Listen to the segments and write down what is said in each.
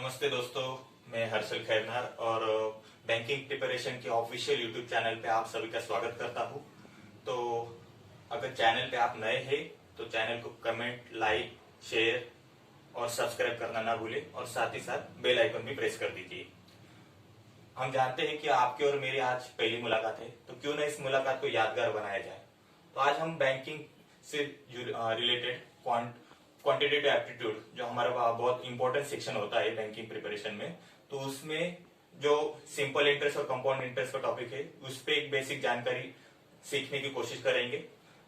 नमस्ते दोस्तों, मैं हर्षल खैरनार और बैंकिंग प्रिपरेशन के ऑफिशियल यूट्यूब चैनल पे आप सभी का स्वागत करता हूँ। तो अगर चैनल पे आप नए हैं तो चैनल को कमेंट, लाइक, शेयर और सब्सक्राइब करना ना भूलें और साथ ही साथ बेल आइकन भी प्रेस कर दीजिए। हम जानते हैं कि आपकी और मेरी आज पहली मुलाकात है, तो क्यों ना इस मुलाकात को यादगार बनाया जाए। तो आज हम बैंकिंग से रिलेटेड क्वांटिटेटिव एप्टीट्यूड, जो हमारा बहुत इंपॉर्टेंट सेक्शन होता है बैंकिंग प्रिपरेशन में, तो उसमें जो सिंपल इंटरेस्ट और कंपाउंड इंटरेस्ट का टॉपिक है उस पर एक बेसिक जानकारी सीखने की कोशिश करेंगे।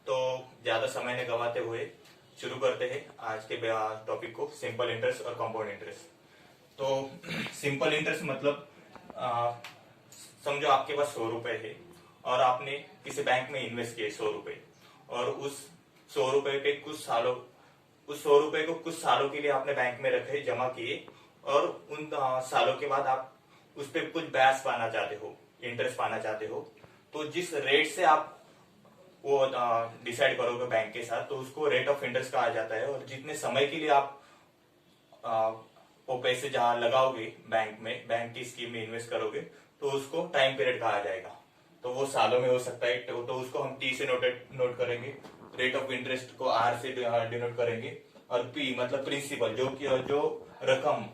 तो ज्यादा समय न गवाते हुए शुरू करते हैं आज के टॉपिक को, सिंपल इंटरेस्ट और कंपाउंड इंटरेस्ट। तो सिंपल इंटरेस्ट मतलब समझो आपके पास 100 रुपए है और आपने किसी बैंक में इन्वेस्ट किए 100 रुपए, और उस 100 रुपए पे उस 100 रुपए को कुछ सालों के लिए आपने बैंक में रखे, जमा किए, और उन सालों के बाद आप उस पर कुछ ब्याज पाना चाहते हो, इंटरेस्ट पाना चाहते हो। तो जिस रेट से आप वो डिसाइड करोगे बैंक के साथ, तो उसको रेट ऑफ इंटरेस्ट कहा जाता है। और जितने समय के लिए आप वो पैसे जहां लगाओगे बैंक की स्कीम में इन्वेस्ट करोगे, तो उसको टाइम पीरियड कहा जाएगा। तो वो सालों में हो सकता है, तो उसको हम टी से नोट करेंगे, रेट ऑफ इंटरेस्ट को आर से डिनोट करेंगे, और पी मतलब प्रिंसिपल, जो रकम,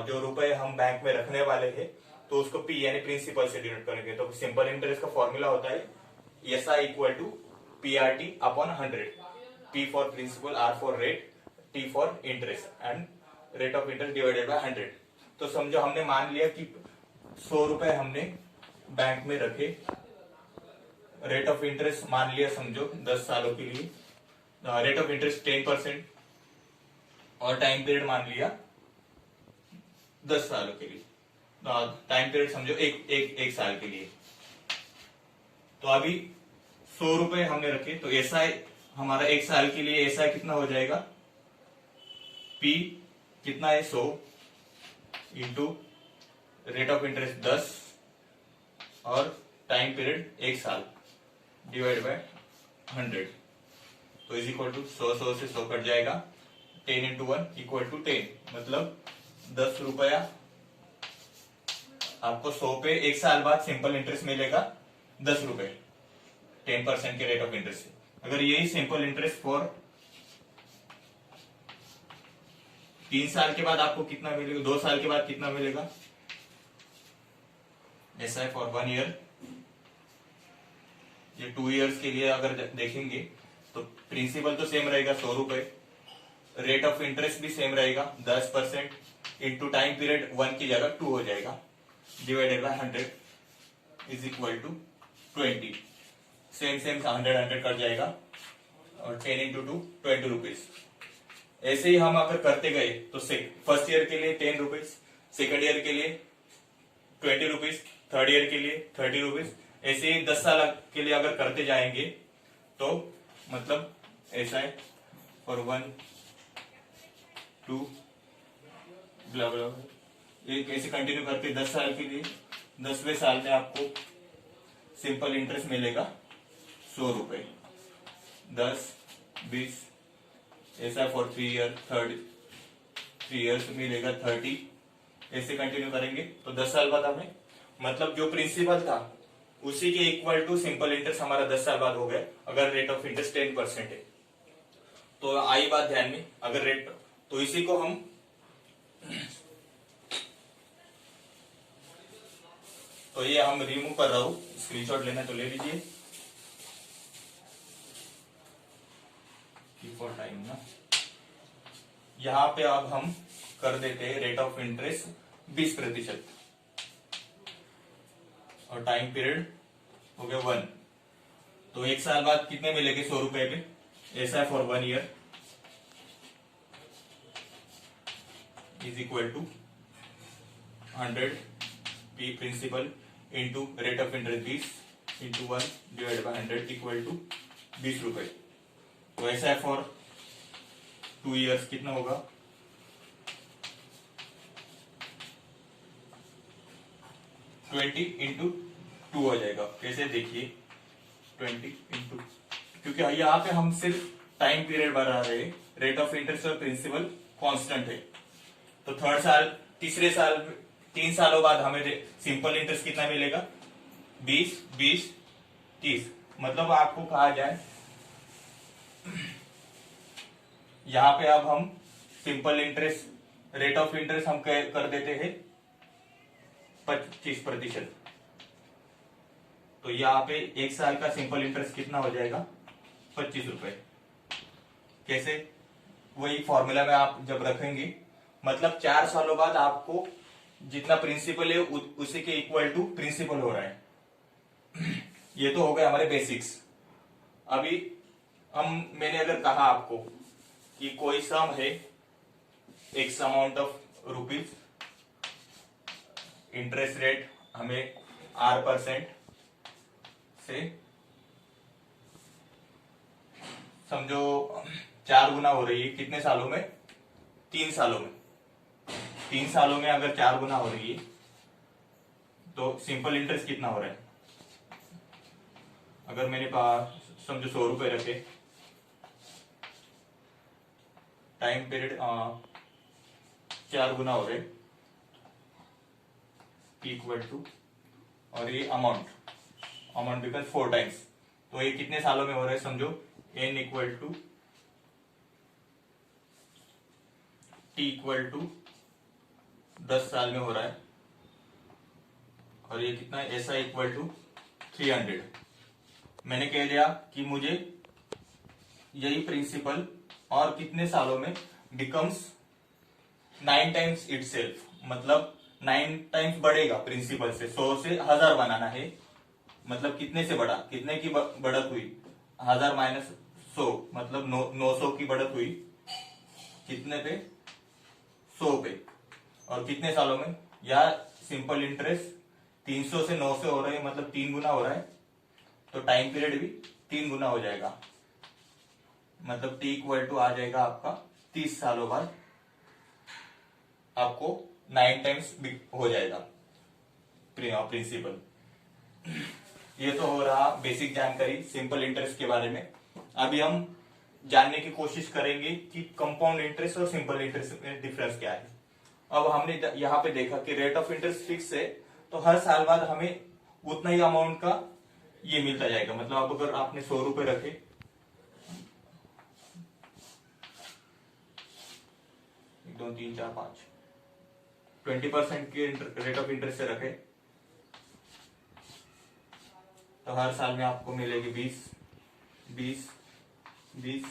जो रुपए हम बैंक में रखने वाले हैं, तो उसको पी यानी प्रिंसिपल से डिनोट करेंगे। तो सिंपल इंटरेस्ट का फॉर्मूला होता है SI equal to PRT upon 100, P for principal, R for rate, T for interest, and rate of interest divided by 100। तो समझो हमने मान लिया कि 100 रुपए हमने बैंक में रखे, रेट ऑफ इंटरेस्ट मान लिया समझो 10 सालों के लिए, रेट ऑफ इंटरेस्ट 10%, और टाइम पीरियड मान लिया 10 सालों के लिए, टाइम पीरियड समझो एक साल के लिए। तो अभी 100 रुपए हमने रखे, तो SI हमारा एक साल के लिए SI कितना हो जाएगा, P कितना है 100 इंटू रेट ऑफ इंटरेस्ट 10 और टाइम पीरियड एक साल डिवाइड बाय 100, तो इज इक्वल टू 100 से 100 कट जाएगा, 10 इंटू 1 इक्वल टू 10, मतलब 10 रुपया आपको 100 पे एक साल बाद सिंपल इंटरेस्ट मिलेगा 10 रुपए, 10% के रेट ऑफ इंटरेस्ट से। अगर यही सिंपल इंटरेस्ट फॉर 3 साल के बाद आपको कितना मिलेगा, 2 साल के बाद कितना मिलेगा, SI फॉर 1 ईयर, ये 2 इयर्स के लिए अगर देखेंगे तो प्रिंसिपल तो सेम रहेगा 100 रुपए, रेट ऑफ इंटरेस्ट भी सेम रहेगा 10%, इंटू टाइम पीरियड 1 की जगह 2 हो जाएगा, divided by 100 is equal to 20, same 100 cut जाएगा, और 10 इंटू 2 20 रुपीज। ऐसे ही हम अगर करते गए तो फर्स्ट ईयर के लिए 10 रुपीज, सेकेंड ईयर के लिए 20 रुपीज, थर्ड ईयर के लिए 30 रुपीज, ऐसे ही 10 साल के लिए अगर करते जाएंगे तो मतलब SI फॉर 1 2 ब्ला ब्ला, ऐसे कंटिन्यू करके 10 साल के लिए 10वें साल में आपको सिंपल इंटरेस्ट मिलेगा 100 रुपए, 10 20, SI फॉर 3 ईयर, 3 इयर्स मिलेगा 30, ऐसे कंटिन्यू करेंगे तो 10 साल बाद हमें मतलब जो प्रिंसिपल था उसी के इक्वल टू सिंपल इंटरेस्ट हमारा 10 साल बाद हो गया, अगर रेट ऑफ इंटरेस्ट 10% है। तो आई बात ध्यान में, अगर रेट, तो इसी को हम तो ये हम रिमूव कर रहा हूं, स्क्रीनशॉट लेना तो ले लीजिए फॉर टाइम ना। यहां पे अब हम कर देते हैं रेट ऑफ इंटरेस्ट 20%, और टाइम पीरियड हो गया 1, तो एक साल बाद कितने मिलेंगे 100 रुपए पे, SI for 1 year is equal to 100 P principal into rate of interest 20 into 1 divide by 100 equal to 20 रुपए। तो SI फॉर 2 इयर्स कितना होगा, 20 इंटू 2 हो जाएगा। कैसे देखिए 20 इंटू, क्योंकि यहाँ पे हम सिर्फ टाइम पीरियड बढ़ा रहे हैं, रेट ऑफ इंटरेस्ट और प्रिंसिपल कांस्टेंट है, तो थर्ड साल, तीसरे साल, 3 सालों बाद हमें सिंपल इंटरेस्ट कितना मिलेगा? 20, 20, 30। मतलब आपको कहा जाए यहां पे अब हम simple interest, rate of interest हम कर देते हैं 25%। तो यहाँ पे 1 साल का सिंपल इंटरेस्ट कितना हो जाएगा? 25 रुपए। कैसे? वही फॉर्मूला में आप जब रखेंगे, मतलब 4 सालों बाद आपको जितना प्रिंसिपल है उसी के इक्वल टू प्रिंसिपल हो रहा है। ये तो हो गए हमारे बेसिक्स। अभी मैंने अगर कहा आपको कि कोई सम है x amount of rupees, interest rate हमें R% से समझो 4 गुना हो रही है, कितने सालों में? 3 सालों में। 3 सालों में अगर 4 गुना हो रही है तो सिंपल इंटरेस्ट कितना हो रहा है? अगर मैंने पास समझो 100 रुपए रखे, टाइम पीरियड 4 गुना हो रहे, इक्वल टू, और ये अमाउंट बिकॉज 4 टाइम्स, तो ये कितने सालों में हो रहा है? समझो n equal to t equal to 10 साल में हो रहा है, और ये कितना है? ऐसा इक्वल टू 300। मैंने कह दिया कि मुझे यही प्रिंसिपल और कितने सालों में बिकम्स 9 टाइम्स इटसेल्फ, मतलब 9 टाइम्स बढ़ेगा प्रिंसिपल से। 100 से 1000 बनाना है, मतलब कितने से बढ़ा, कितने की बढ़त हुई? 1000 माइनस 100, मतलब 900 की बढ़त हुई, कितने पे? 100 पे। और कितने सालों में? या सिंपल इंटरेस्ट 300 से 900 हो रहा है, मतलब 3 गुना हो रहा है, तो टाइम पीरियड भी 3 गुना हो जाएगा, मतलब t इक्वल टू आ जाएगा आपका 30 सालों बाद आपको 9 टाइम्स हो जाएगा प्रिंसिपल। ये तो हो रहा बेसिक जानकारी सिंपल इंटरेस्ट के बारे में। अभी हम जानने की कोशिश करेंगे कि कंपाउंड इंटरेस्ट और सिंपल इंटरेस्ट में डिफरेंस क्या है। अब हमने यहाँ पे देखा कि रेट ऑफ इंटरेस्ट फिक्स है, तो हर साल बाद हमें उतना ही अमाउंट का ये मिलता जाएगा। मतलब अब अगर आपने 100 रुपए रखे, 1 2 3 4 5, 20% के रेट ऑफ इंटरेस्ट से रखे, तो हर साल में आपको मिलेगी 20, 20, 20,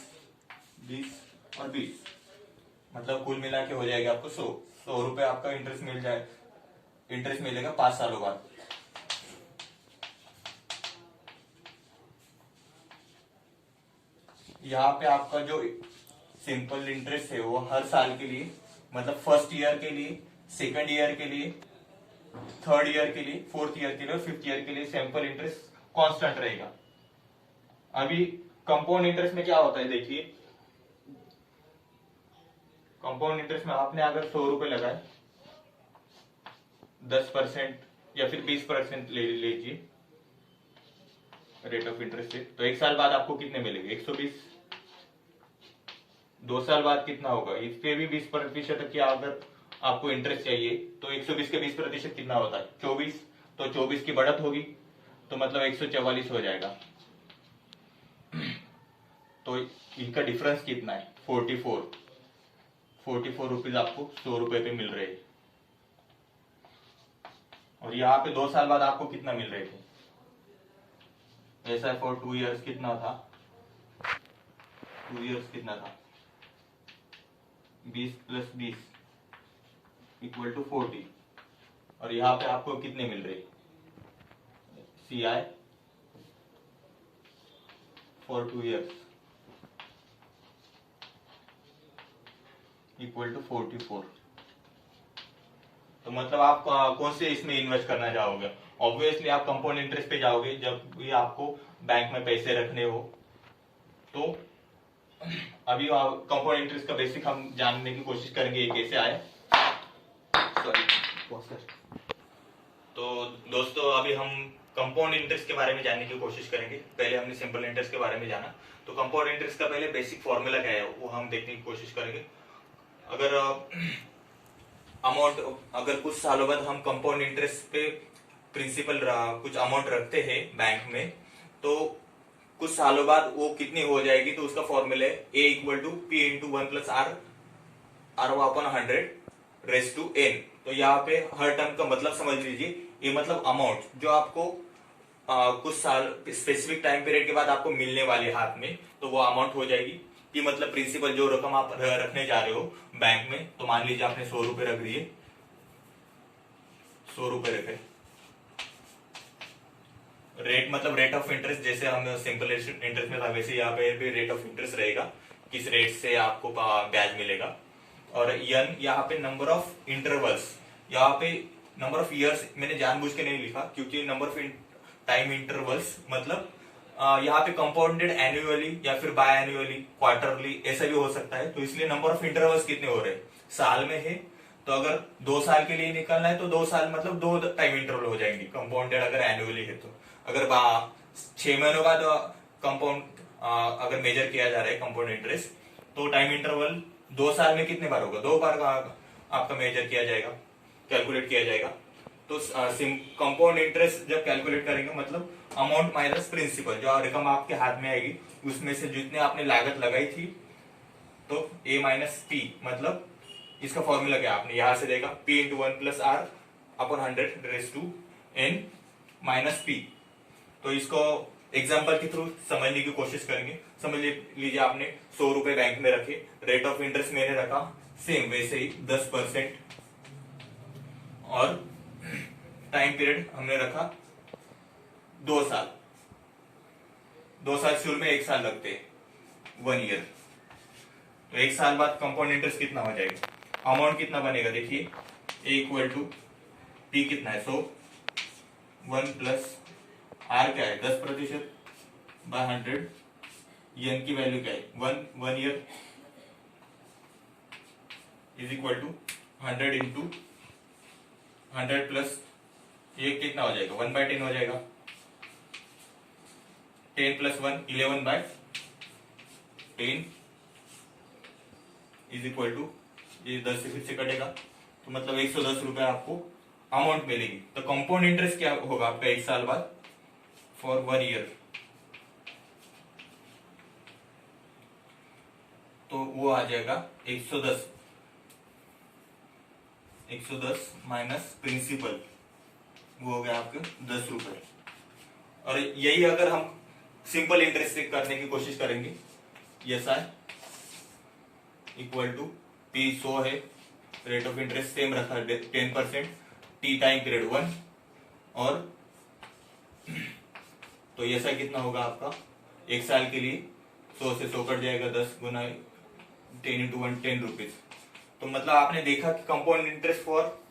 20 और 20, मतलब कुल मिला के हो जाएगा आपको 100 रुपए आपका इंटरेस्ट इंटरेस्ट मिलेगा 5 सालों बाद। यहाँ पे आपका जो सिंपल इंटरेस्ट है वो हर साल के लिए, मतलब फर्स्ट ईयर के लिए, सेकंड ईयर के लिए, थर्ड ईयर के लिए, फोर्थ ईयर के लिए और फिफ्थ ईयर के लिए सिंपल इंटरेस्ट कांस्टेंट रहेगा। अभी कंपाउंड इंटरेस्ट में क्या होता है, देखिए कंपाउंड इंटरेस्ट में आपने अगर 100 रुपए लगाए, 10% या फिर 20% ले लीजिए रेट ऑफ इंटरेस्ट से, तो 1 साल बाद आपको कितने मिलेंगे? 120। 2 साल बाद कितना होगा? इस पे भी 20% की अगर आपको इंटरेस्ट चाहिए, तो 120 के 20% कितना होता है? 24। तो 24 की बढ़त होगी, तो मतलब 144 हो जाएगा। तो इनका डिफरेंस कितना है? 44 रुपीज आपको 100 रुपए पे मिल रहे हैं। और यहाँ पे 2 साल बाद आपको कितना मिल रहे थे? ऐसा फॉर 2 इयर्स कितना था? 2 इयर्स कितना था? 20 + 20 इक्वल टू 40। और यहाँ पे आपको कितने मिल रहे? CI for 2 years equal to 44। तो मतलब आप कौन से इसमें इन्वेस्ट करना चाहोगे? ऑब्वियसली आप कंपाउंड इंटरेस्ट पे जाओगे जब भी आपको बैंक में पैसे रखने हो। तो अभी कंपाउंड इंटरेस्ट का बेसिक हम जानने की कोशिश करेंगे, ये कैसे आए। तो दोस्तों अभी हम कंपाउंड इंटरेस्ट के बारे में जानने की कोशिश करेंगे। पहले हमने सिंपल इंटरेस्ट के बारे में जाना, तो कंपाउंड इंटरेस्ट का पहले बेसिक फॉर्मूला क्या है वो हम देखने की कोशिश करेंगे। अगर अमाउंट, अगर कुछ सालों बाद हम कंपाउंड इंटरेस्ट पे प्रिंसिपल कुछ अमाउंट रखते हैं बैंक में, तो कुछ सालों बाद वो कितनी हो जाएगी, तो उसका फॉर्मूला है A equal to P into one plus R R upon 100 raise to N. तो यहाँ पे हर टर्म का मतलब समझ लीजिए, ये मतलब अमाउंट जो आपको कुछ साल स्पेसिफिक टाइम पीरियड के बाद आपको मिलने वाली हाथ में, तो वो अमाउंट हो जाएगी। ये मतलब प्रिंसिपल जो रकम आप रखने जा रहे हो बैंक में, तो मान लीजिए आपने 100 रुपए रख दिए, 100 रुपए रखे, रेट मतलब रेट ऑफ इंटरेस्ट, जैसे हम सिंपल इंटरेस्ट में था वैसे यहाँ पे भी रेट ऑफ इंटरेस्ट रहेगा, किस रेट से आपको ब्याज मिलेगा। और यन यहाँ पे नंबर ऑफ इंटरवल्स, यहाँ पे नंबर ऑफ ईयर्स मैंने जानबूझ के नहीं लिखा, क्योंकि नंबर ऑफ टाइम इंटरवल्स मतलब यहाँ पे कंपाउंडेड एनुअली या फिर बाय एनुअली, क्वार्टरली, ऐसा भी हो सकता है। तो इसलिए नंबर ऑफ इंटरवल्स कितने हो रहे हैं, साल में है, तो अगर 2 साल के लिए निकलना है तो 2 साल मतलब 2 टाइम इंटरवल हो जाएंगे कंपाउंडेड, अगर एनुअली है तो। अगर 6 महीनों बाद कंपाउंड अगर मेजर किया जा रहा है कंपाउंड इंटरेस्ट, तो टाइम इंटरवल 2 साल में कितने बार होगा, 2 बार आपका मेजर किया जाएगा, कैलकुलेट किया जाएगा। तो कंपाउंड इंटरेस्ट जब कैलकुलेट करेंगे मतलब अमाउंट माइनस प्रिंसिपल, जो रकम आपके हाथ में आएगी उसमें से जितने आपने लागत लगाई थी, तो ए माइनस पी, मतलब इसका फॉर्मूला क्या आपने यहां से देखा, P into one plus R upon 100 raise to n minus P. तो इसको एग्जाम्पल के थ्रू समझने की कोशिश करेंगे। समझ लीजिए आपने 100 रुपए बैंक में रखे, रेट ऑफ इंटरेस्ट मैंने रखा सेम वैसे ही 10%, और टाइम पीरियड हमने रखा 2 साल। 2 साल शुरू में 1 साल लगते हैं, 1 ईयर। तो 1 साल बाद कंपाउंड इंटरेस्ट कितना हो जाएगा, अमाउंट कितना बनेगा, देखिए ए इक्वल टू पी कितना है 100, 1 प्लस आर क्या है 10% बाय 100, एन की वैल्यू क्या है 1 year is equal to 100 into 100 plus ये कितना हो जाएगा 1/10 हो जाएगा, 10 प्लस 1 11/10 इज इक्वल टू, ये 10 से फिर से कटेगा, तो मतलब 110 रुपए आपको अमाउंट मिलेगी। तो कंपाउंड इंटरेस्ट क्या होगा आपका 1 साल बाद फॉर 1 ईयर, तो वो आ जाएगा 110 माइनस प्रिंसिपल, वो हो गया आपके 10 रुपए। और यही अगर हम सिंपल इंटरेस्ट से करने की कोशिश करेंगे, S I equal to P 100 है, रेट ऑफ इंटरेस्ट सेम रखा है 10%, टी टाइम पीरियड 1, और तो ऐसा कितना होगा आपका 1 साल के लिए 100 से 100 कट जाएगा, 10 गुना 10 इंटू 1 10 रुपीज। तो मतलब आपने देखा कि कंपाउंड इंटरेस्ट फॉर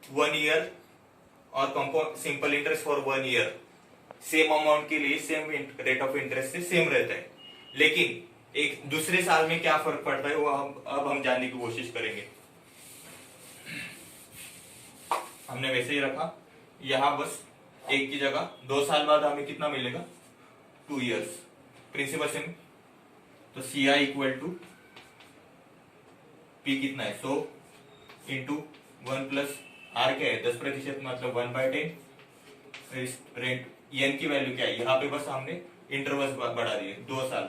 1 ईयर और compound simple interest for 1 year same amount के लिए सेम रेट ऑफ इंटरेस्ट से सेम रहता है, लेकिन एक दूसरे साल में क्या फर्क पड़ता है वो अब हम जानने की कोशिश करेंगे। हमने वैसे ही रखा यहां, बस एक की जगह 2 साल बाद हमें कितना मिलेगा 2 इयर्स, प्रिंसिपल सेम। तो C I equal to P कितना है 100 इंटू 1 प्लस आर क्या है 10% मतलब 1/10, रेंट एन की वैल्यू क्या है, यहाँ पे बस हमने इंटरवल्स बढ़ा दिए 2 साल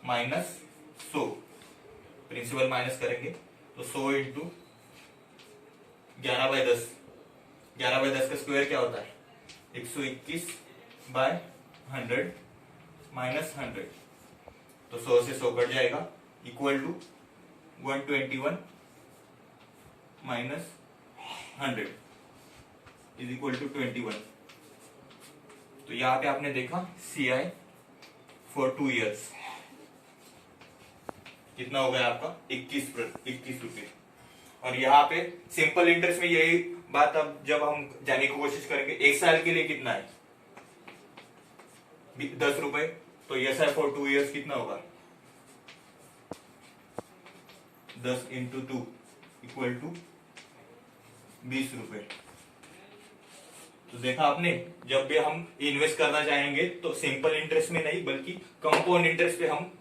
माइनस 100, प्रिंसिपल माइनस करेंगे तो 100 इंटू 11/10, 11/10 का स्क्वायर क्या होता है 121/100 माइनस 100, तो 100 से 100 कट जाएगा, equal to 121 minus 100 is equal to 21। तो यहां पे आपने देखा सी आई फॉर 2 इयर्स कितना हो गया आपका 21 रुपये। और यहाँ पे सिंपल इंटरेस्ट में यही बात अब जब हम जानने की कोशिश करेंगे 1 साल के लिए कितना है 10 रुपए, तो यस है फॉर 2 इयर्स कितना होगा 10 इंटू 2 इक्वल टू 20 रुपए। तो देखा आपने, जब भी हम इन्वेस्ट करना चाहेंगे तो सिंपल इंटरेस्ट में नहीं बल्कि कंपाउंड इंटरेस्ट पे हम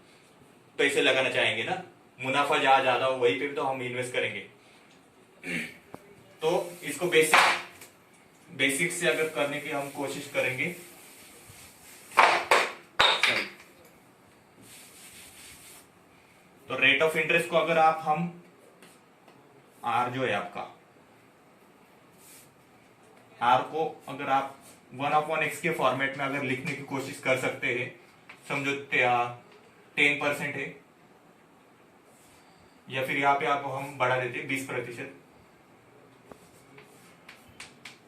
पैसे लगाना चाहेंगे ना, मुनाफा जहां ज्यादा हो वहीं पे भी तो हम इन्वेस्ट करेंगे। तो इसको बेसिक से अगर करने की हम कोशिश करेंगे, तो रेट ऑफ इंटरेस्ट को अगर हम आर जो है आपका, आर को अगर आप 1/x के फॉर्मेट में अगर लिखने की कोशिश कर सकते हैं, समझो 10% है, या फिर यहाँ पे आप हम बढ़ा देते हैं 20%।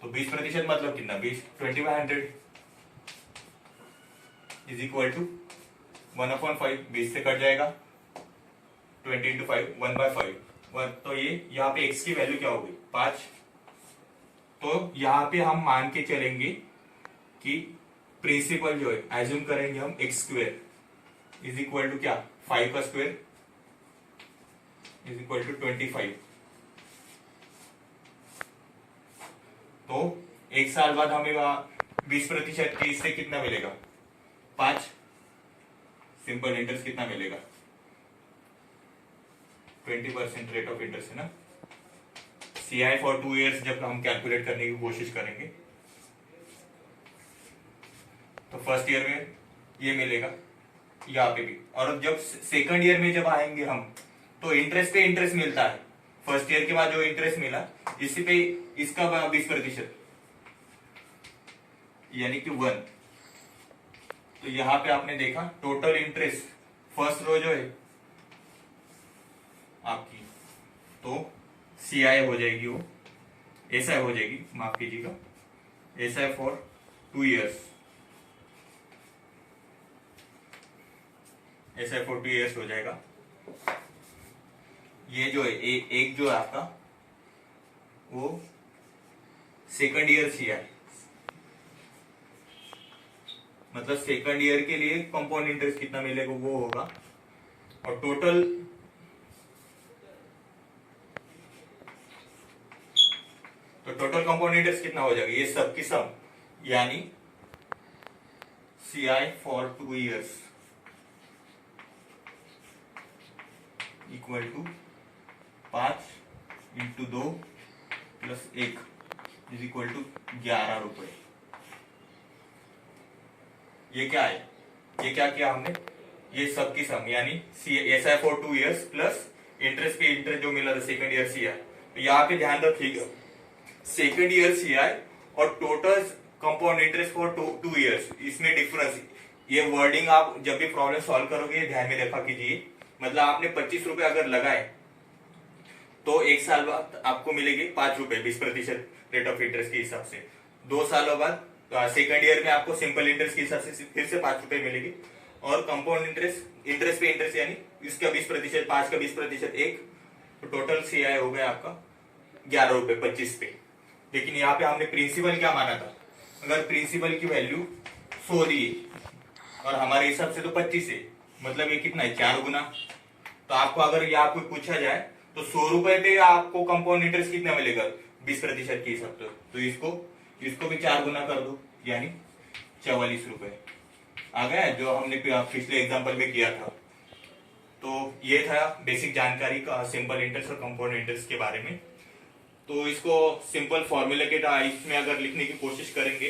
तो 20% मतलब कितना, 20/100 इज इक्वल टू 1/5, 20 से कट जाएगा, 20 × 5 1/5। तो ये यहाँ पे x की वैल्यू क्या होगी, 5। तो यहाँ पे हम मान के चलेंगे कि प्रिंसिपल जो है एज्यूम करेंगे हम x² इज इक्वल टू क्या, 5 का स्क्वायर इज इक्वल टू 25। तो एक साल बाद हमें 20% के इससे कितना मिलेगा, 5। सिंपल इंटरेस्ट कितना मिलेगा, 20% रेट ऑफ इंटरेस्ट है ना। CI फॉर 2 ईयर्स जब हम कैलकुलेट करने की कोशिश करेंगे तो फर्स्ट ईयर में ये मिलेगा, यहाँ पे भी। और जब सेकंड ईयर में जब आएंगे हम, तो इंटरेस्ट पे इंटरेस्ट मिलता है। फर्स्ट ईयर के बाद जो इंटरेस्ट मिला इसी पे इसका 20% यानी कि 1। तो यहाँ पे आपने देखा टोटल इंटरेस्ट फर्स्ट रो जो है आपकी, तो CI हो जाएगी, वो SI हो जाएगी, माफ कीजिएगा, SI for 2 years, SI for 2 years हो जाएगा। ये जो है एक जो है आपका वो सेकंड ईयर CI, मतलब सेकंड ईयर के लिए कंपाउंड इंटरेस्ट कितना मिलेगा वो होगा। और टोटल कंपाउंड इंटरेस्ट कितना हो जाएगा, ये सब की सम, यानी CI for 2 years equal to 5 × 2 + 1 is equal to 11 रुपए। ये क्या है, ये क्या किया हमने, ये सब की सम यानी SI for 2 years plus interest पे इंटरेस्ट जो मिला था सेकंड ईयर CI। तो यहाँ पे ध्यान रखिएगा, सेकंड ईयर CI और total compound interest for 2 years, इसमें डिफरेंस। ये वर्डिंग आप जब भी प्रॉब्लम सॉल्व करोगे ध्यान में रखा कीजिए। मतलब आपने 25 रुपए अगर लगाए तो एक साल बाद आपको मिलेगी 5 रुपए 20% रेट ऑफ इंटरेस्ट के हिसाब से। 2 सालों बाद सेकंड ईयर में आपको सिंपल इंटरेस्ट के हिसाब से फिर से 5 रुपए मिलेगी। और कंपाउंड इंटरेस्ट पे इंटरेस्ट यानी इसका 20%, 5 का 20% 1, तो टोटल CI हो गया आपका 11 रुपए 25 पे। लेकिन यहाँ पे हमने प्रिंसिपल क्या माना था, अगर प्रिंसिपल की वैल्यू 100 दी और हमारे हिसाब से तो 25 है, मतलब ये कितना है, 4 गुना। तो आपको अगर ये आपको पूछा जाए तो 100 रुपए पे आपको कंपाउंड इंटरेस्ट कितना मिलेगा 20% के हिसाब से, तो इसको भी 4 गुना कर दो, यानी 44 रुपए आ गया, जो हमने पिछले एग्जाम्पल में किया था। तो ये था बेसिक जानकारी का सिंपल इंटरेस्ट और कंपाउंड इंटरेस्ट के बारे में। तो इसको सिंपल फॉर्मूले के इसमें अगर लिखने की कोशिश करेंगे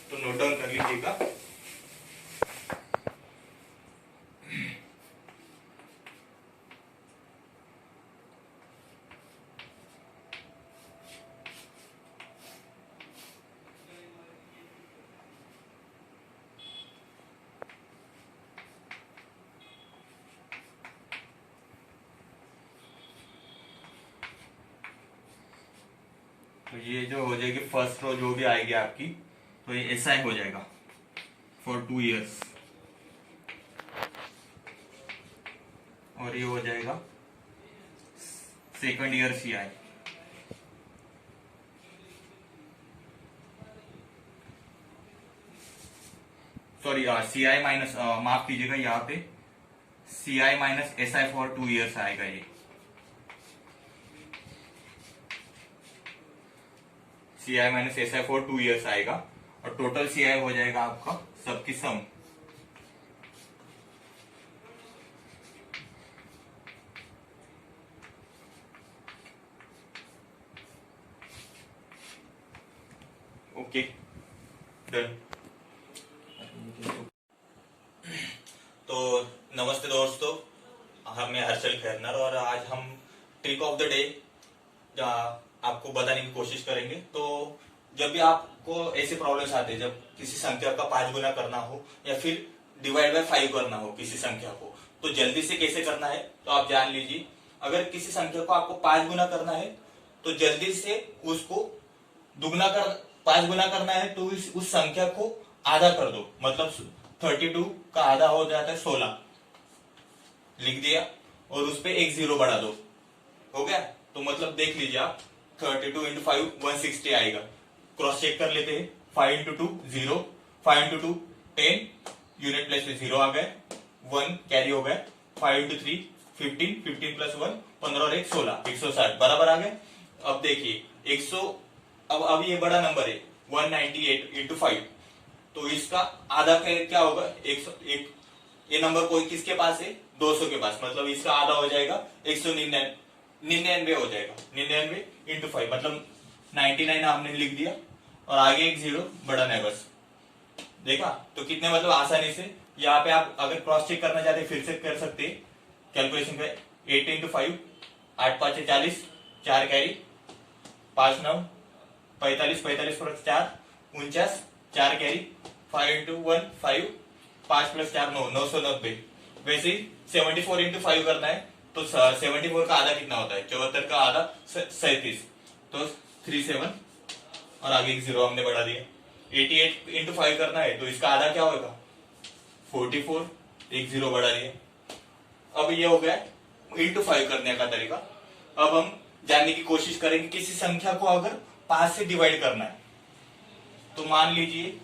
तो नोट डाउन कर लीजिएगा। तो ये जो हो जाएगी फर्स्ट रो जो भी आएगी आपकी, तो ये SI हो जाएगा फॉर 2 ईयर्स, और ये हो जाएगा second year CI। Sorry CI minus, माफ कीजिएगा, यहाँ पे CI minus SI for 2 years आएगा। ये CI minus SI for 2 years आएगा, और टोटल CI हो जाएगा आपका सबकी सम, ओके डन। तो नमस्ते दोस्तों, मैं हर्षल खैरनार और आज हम ट्रिक ऑफ द डे आपको बताने की कोशिश करेंगे। तो जब भी आपको ऐसे प्रॉब्लम्स आते हैं, जब किसी संख्या का 5 गुना करना हो या फिर डिवाइड बाय 5 करना हो किसी संख्या को, तो जल्दी से कैसे करना है तो आप जान लीजिए। अगर किसी संख्या को आपको 5 गुना करना है तो जल्दी से उसको 5 गुना करना है तो उस संख्या को आधा कर दो। मतलब 32 का आधा हो जाता है 16, लिख दिया और उस पे एक जीरो बढ़ा दो, हो गया। तो मतलब देख लीजिए आप 32 इंटू 5 160 आएगा। क्रॉस चेक कर लेते हैं। 5 इंटू 2 0, 5 इंटू 2 10, यूनिट प्लेस में 0 आ गए, 1 कैरी हो गए। 5 इंटू 3 15, 15 प्लस 1 15 और 1 16, 160 बराबर आ गए। अब देखिए 100, अब ये बड़ा नंबर है 198 इंटू 5, तो इसका आधा क्या होगा 101। ये नंबर कोई किसके पास है 200 के पास, मतलब इसका आधा हो जाएगा 199 हो जाएगा। 99 इंटू 5 मतलब 99 हमने लिख दिया और आगे एक जीरो बढ़ाना है बस। देखा तो कितने मतलब आसानी से यहाँ पे आप अगर क्रॉस चेक करना चाहते फिर से कर सकते हैं कैलकुलेशन पे। 8 इंटू 5 8 5 40, 4 कैरी, 5 9 45, 45 पर 4 49, 4 कैरी, 5 इंटू 1 5, 5 प्लस 4 9, 990। वैसे ही 74 इंटू 5 करना है तो 74 का आधा कितना होता है 74 का आधा 37, तो 37 और आगे एक जीरो हमने बढ़ा दिया। 88 इंटू 5 करना है तो इसका आधा क्या होगा 44, एक जीरो बढ़ा दिया। अब ये हो गया इंटू 5 करने का तरीका। अब हम जानने की कोशिश करेंगे किसी संख्या को अगर 5 से डिवाइड करना है, तो मान लीजिए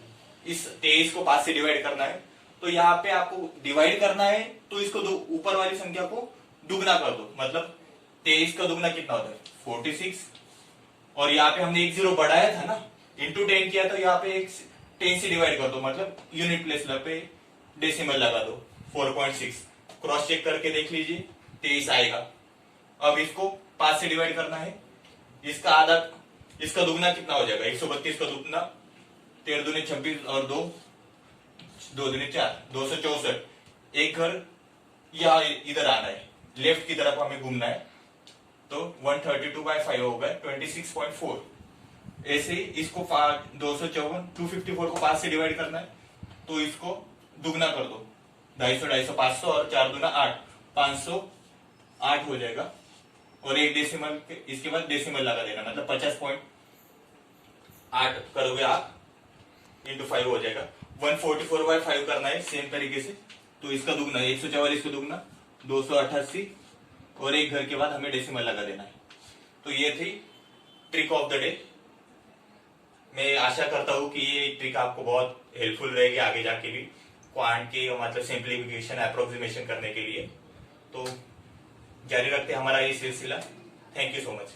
इस 23 को 5 से डिवाइड करना है, तो यहाँ पे आपको डिवाइड करना है तो इसको ऊपर वाली संख्या को दुगना कर दो। मतलब 23 का दुगना कितना होता है 46, और यहाँ पे हमने एक जीरो बढ़ाया था ना, इंटू 10 किया, तो यहाँ पे एक 10 से डिवाइड कर दो, मतलब यूनिट प्लेस पे डेसिमल लगा दो 4.6। क्रॉस चेक करके देख लीजिए 23 आएगा। अब इसको 5 से डिवाइड करना है, इसका आधा, इसका दुगना कितना हो जाएगा 132 का दुगना 13 दूनी 26 और 2 दूनी 4, 264। एक घर या इधर आना है, लेफ्ट की तरफ हमें घूमना है, तो 132/5 होगा 26.4। ऐसे ही इसको 254 को 5 से डिवाइड करना है, तो इसको दुगना कर दो 250, 500 और 4 दूना 8, 508 हो जाएगा। और एक डेसिमल इसके बाद डेसिमल लगा देना, मतलब 50.8 करोगे आप इंटू 5 हो जाएगा। 144/5 करना है सेम तरीके से, तो इसका दुगना 144 का दुगना 288 और एक घर के बाद हमें डेसिमल लगा देना है। तो ये थी ट्रिक ऑफ द डे। मैं आशा करता हूं कि ये ट्रिक आपको बहुत हेल्पफुल रहेगी आगे जाके भी क्वांट के मतलब सिंप्लीफिकेशन अप्रोक्सीमेशन करने के लिए। तो जारी रखते हैं हमारा ये सिलसिला। Thank you so much.